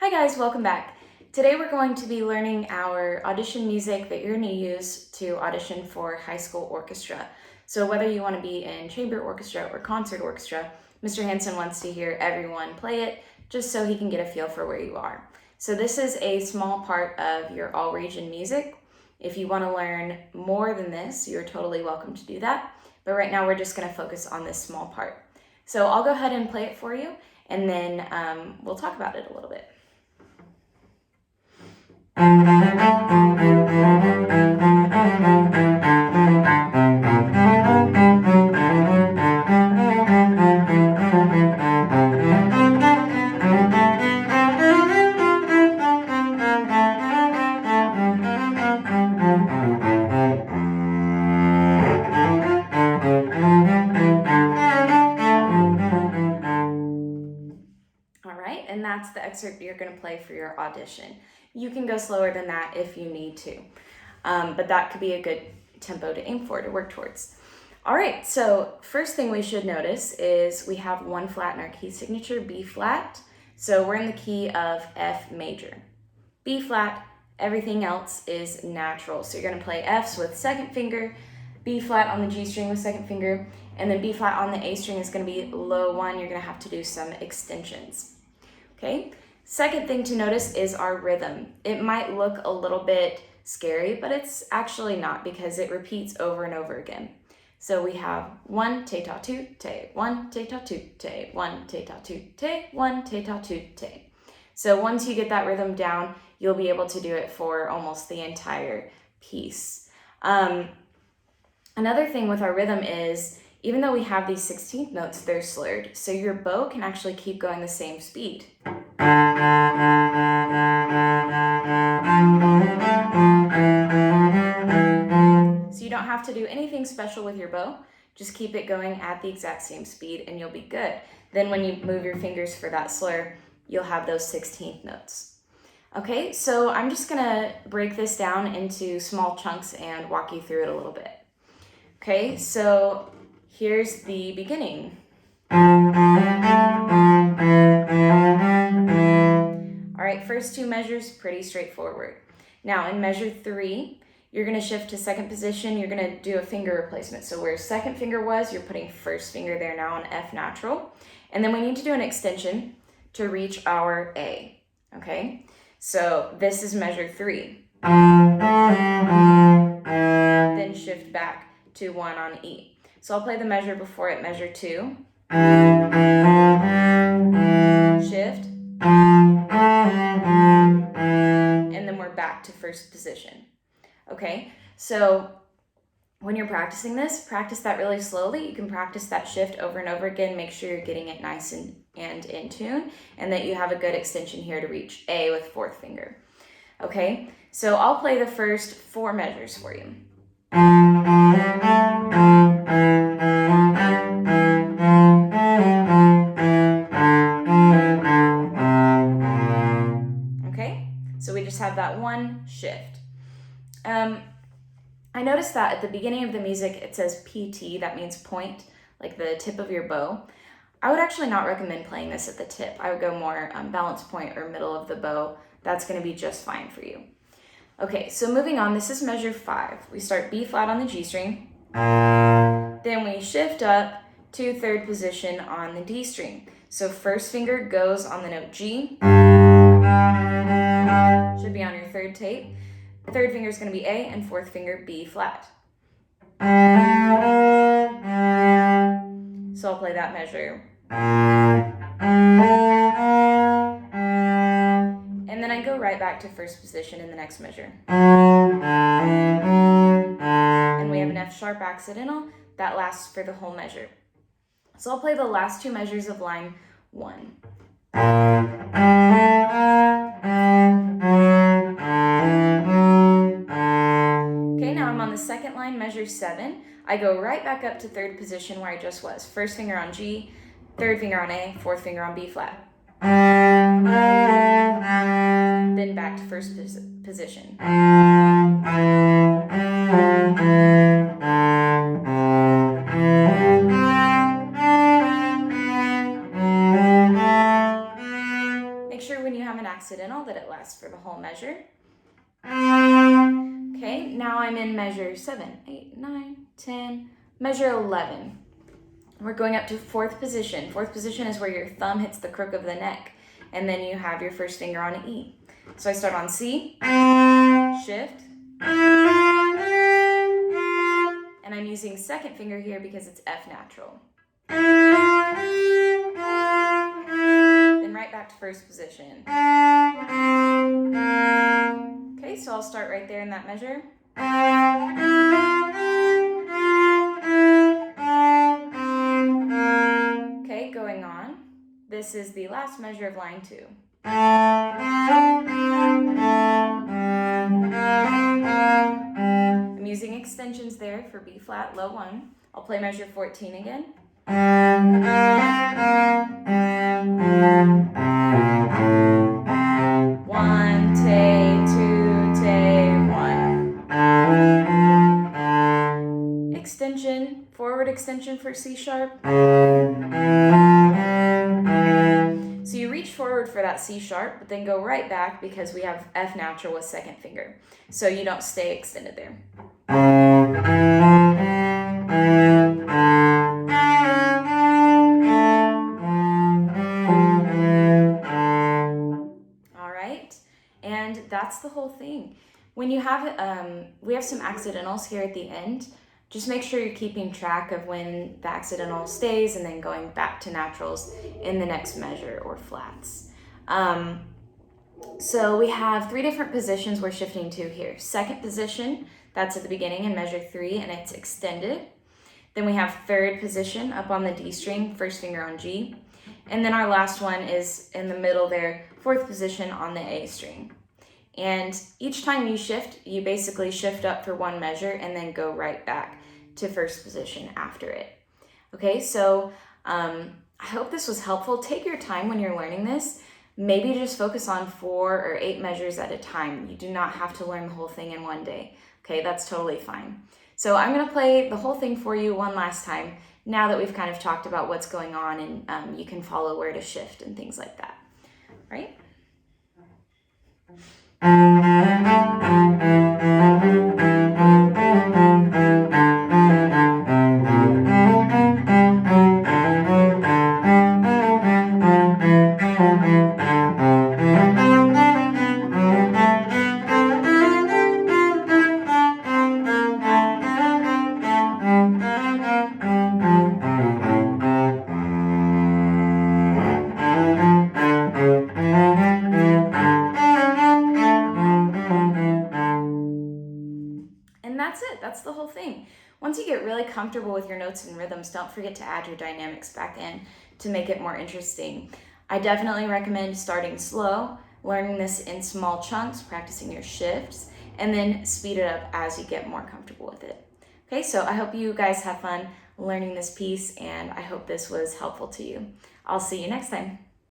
Hi guys, welcome back. Today we're going to be learning our audition music that you're going to use to audition for high school orchestra. So whether you want to be in chamber orchestra or concert orchestra, Mr. Hanson wants to hear everyone play it just so he can get a feel for where you are. So this is a small part of your all region music. If you want to learn more than this, you're totally welcome to do that. But right now we're just going to focus on this small part. So I'll go ahead and play it for you, and then we'll talk about it a little bit. And that's the excerpt you're going to play for your audition. You can go slower than that if you need to, but that could be a good tempo to aim for, to work towards. All right, so first thing we should notice is we have one flat in our key signature, B flat. So we're in the key of F major. B flat, everything else is natural. So you're going to play Fs with second finger, B flat on the G string with second finger, and then B flat on the A string is going to be low one. You're going to have to do some extensions. Okay, second thing to notice is our rhythm. It might look a little bit scary, but it's actually not, because it repeats over and over again. So we have one, te ta tu te, one, te ta tu te, one, te ta tu te, one, te ta tu te. So once you get that rhythm down, you'll be able to do it for almost the entire piece. Another thing with our rhythm is, even though we have these 16th notes, they're slurred, so your bow can actually keep going the same speed. So you don't have to do anything special with your bow, just keep it going at the exact same speed and you'll be good. Then when you move your fingers for that slur, you'll have those 16th notes. Okay, so I'm just gonna break this down into small chunks and walk you through it a little bit. Okay, so here's the beginning. All right, first two measures, pretty straightforward. Now in measure 3, you're gonna shift to second position. You're gonna do a finger replacement. So where second finger was, you're putting first finger there now on F natural. And then we need to do an extension to reach our A, okay? So this is measure 3. Then shift back to 1 on E. So I'll play the measure before it, measure 2. Shift. And then we're back to first position. Okay, so when you're practicing this, practice that really slowly. You can practice that shift over and over again. Make sure you're getting it nice and in tune, and that you have a good extension here to reach A with fourth finger. Okay, so I'll play the first 4 measures for you. Okay, so we just have that one shift. I noticed that at the beginning of the music it says PT, that means point, like the tip of your bow. I would actually not recommend playing this at the tip. I would go more balance point or middle of the bow. That's going to be just fine for you. Okay, so moving on, this is measure 5. We start B flat on the G string, then we shift up to third position on the D string. So first finger goes on the note G, should be on your third tape. Third finger is going to be A, and fourth finger B flat. So I'll play that measure. And then I go right back to first position in the next measure. And we have an F sharp accidental that lasts for the whole measure. So I'll play the last 2 measures of line 1. Okay, now I'm on the second line, measure 7. I go right back up to third position where I just was. First finger on G, third finger on A, fourth finger on B flat. Then back to first position. sure when you have an accidental that it lasts for the whole measure. Okay, now I'm in measure 7, 8, 9, 10, measure 11. We're going up to fourth position. Fourth position is where your thumb hits the crook of the neck, and then you have your first finger on E. So I start on C, shift, and I'm using second finger here because it's F natural. Then right back to first position. Okay, so I'll start right there in that measure. Okay, going on. This is the last measure of line 2. I'm using extensions there for B flat, low 1. I'll play measure 14 again. 1, take, 2, take, 1. Extension, forward extension for C sharp. So you reach forward for that C sharp, but then go right back because we have F natural with second finger. So you don't stay extended there. All right, and that's the whole thing. When you have, we have some accidentals here at the end. Just make sure you're keeping track of when the accidental stays and then going back to naturals in the next measure or flats. So we have 3 different positions we're shifting to here. Second position, that's at the beginning in measure 3 and it's extended. Then we have third position up on the D string, first finger on G. And then our last one is in the middle there, fourth position on the A string. And each time you shift, you basically shift up for one measure and then go right back to first position after it. Okay, so I hope this was helpful. Take your time when you're learning this. Maybe just focus on 4 or 8 measures at a time. You do not have to learn the whole thing in one day. Okay, that's totally fine. So I'm gonna play the whole thing for you one last time now that we've kind of talked about what's going on and you can follow where to shift and things like that, right? That's the whole thing. Once you get really comfortable with your notes and rhythms, don't forget to add your dynamics back in to make it more interesting. I definitely recommend starting slow, learning this in small chunks, practicing your shifts, and then speed it up as you get more comfortable with it. Okay, so I hope you guys have fun learning this piece, and I hope this was helpful to you. I'll see you next time.